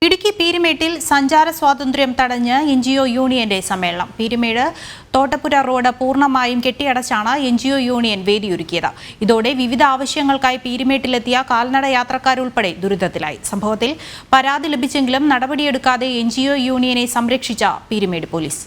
ഇടുക്കി പീരുമേട്ടിൽ സഞ്ചാര സ്വാതന്ത്ര്യം തടഞ്ഞ് എൻജിഒ യൂണിയന്റെ സമ്മേളനം. പീരുമേട് തോട്ടപ്പുര റോഡ് പൂർണ്ണമായും കെട്ടിയടച്ചാണ് എൻജിഒ യൂണിയൻ വേദിയൊരുക്കിയത്. ഇതോടെ വിവിധ ആവശ്യങ്ങൾക്കായി പീരുമേട്ടിലെത്തിയ കാൽനട യാത്രക്കാരുൾപ്പെടെ ദുരിതത്തിലായി. സംഭവത്തിൽ പരാതി ലഭിച്ചെങ്കിലും നടപടിയെടുക്കാതെ എൻജിഒ യൂണിയനെ സംരക്ഷിച്ച പീരുമേട് പോലീസ്.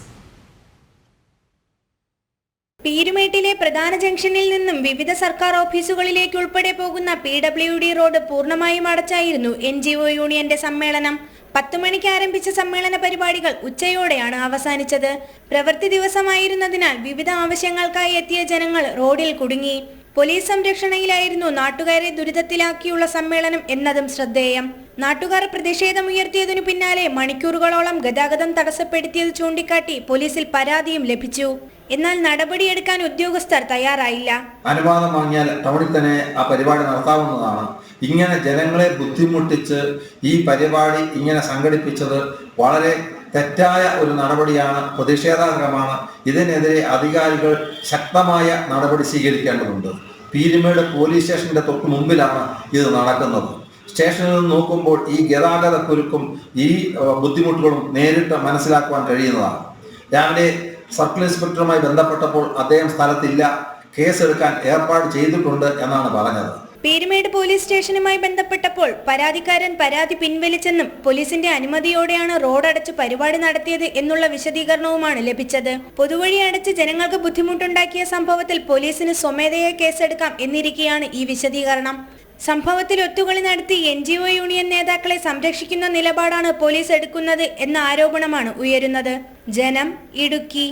പീരുമേട്ടിലെ പ്രധാന ജംഗ്ഷനിൽ നിന്നും വിവിധ സർക്കാർ ഓഫീസുകളിലേക്ക് ഉൾപ്പെടെ പോകുന്ന PWD റോഡ് പൂർണ്ണമായും അടച്ചായിരുന്നു എൻജിഒ യൂണിയന്റെ സമ്മേളനം. 10 മണിക്ക് ആരംഭിച്ച സമ്മേളന പരിപാടികൾ ഉച്ചയോടെയാണ് അവസാനിച്ചത്. പ്രവൃത്തി ദിവസമായിരുന്നതിനാൽ വിവിധ ആവശ്യങ്ങൾക്കായി എത്തിയ ജനങ്ങൾ റോഡിൽ കുടുങ്ങി. പോലീസ് സംരക്ഷണയിലായിരുന്നു നാട്ടുകാരെ ദുരിതത്തിലാക്കിയുള്ള സമ്മേളനം എന്നതും ശ്രദ്ധേയം. നാട്ടുകാർ പ്രതിഷേധമുയർത്തിയതിനു പിന്നാലെ മണിക്കൂറുകളോളം ഗതാഗതം തടസ്സപ്പെടുത്തിയത് ചൂണ്ടിക്കാട്ടി പോലീസിൽ പരാതിയും ലഭിച്ചു. എന്നാൽ നടപടിയെടുക്കാൻ ഉദ്യോഗസ്ഥർ തയ്യാറായില്ല. അനുവാദം വാങ്ങിയാൽ ടൗണിൽ തന്നെ ആ പരിപാടി നടത്താവുന്നതാണ്. ഇങ്ങനെ ജനങ്ങളെ ബുദ്ധിമുട്ടിച്ച് ഈ പരിപാടി ഇങ്ങനെ സംഘടിപ്പിച്ചത് വളരെ തെറ്റായ ഒരു നടപടിയാണ്, പ്രതിഷേധാർഹമാണ്. ഇതിനെതിരെ അധികാരികൾ ശക്തമായ നടപടി സ്വീകരിക്കേണ്ടതുണ്ട്. പീരുമേട് പോലീസ് സ്റ്റേഷന്റെ തൊട്ട് മുമ്പിലാണ് ഇത് നടക്കുന്നത്. സ്റ്റേഷനിൽ നിന്ന് നോക്കുമ്പോൾ ഈ ഗതാഗത കുരുക്കും ഈ ബുദ്ധിമുട്ടുകളും നേരിട്ട് മനസ്സിലാക്കുവാൻ കഴിയുന്നതാണ്. രാവിലെ സർക്കിൾ ഇൻസ്പെക്ടറുമായി ബന്ധപ്പെട്ടപ്പോൾ അദ്ദേഹം സ്ഥലത്തില്ല, കേസെടുക്കാൻ ഏർപ്പാട് ചെയ്തിട്ടുണ്ട് എന്നാണ് പറഞ്ഞത്. പീരുമേട് പോലീസ് സ്റ്റേഷനുമായി ബന്ധപ്പെട്ടപ്പോൾ പരാതിക്കാരൻ പരാതി പിൻവലിച്ചെന്നും പോലീസിന്റെ അനുമതിയോടെയാണ് റോഡടച്ച് പരിപാടി നടത്തിയത് എന്നുള്ള വിശദീകരണവുമാണ് ലഭിച്ചത്. പൊതുവഴി അടച്ച് ജനങ്ങൾക്ക് ബുദ്ധിമുട്ടുണ്ടാക്കിയ സംഭവത്തിൽ പോലീസിന് സ്വമേധയാ കേസെടുക്കാം എന്നിരിക്കെയാണ് ഈ വിശദീകരണം. സംഭവത്തിൽ ഒത്തുകളി നടത്തി എൻജിഒ യൂണിയൻ നേതാക്കളെ സംരക്ഷിക്കുന്ന നിലപാടാണ് പോലീസ് എടുക്കുന്നത് എന്ന ആരോപണമാണ് ഉയരുന്നത്. ജനം, ഇടുക്കി.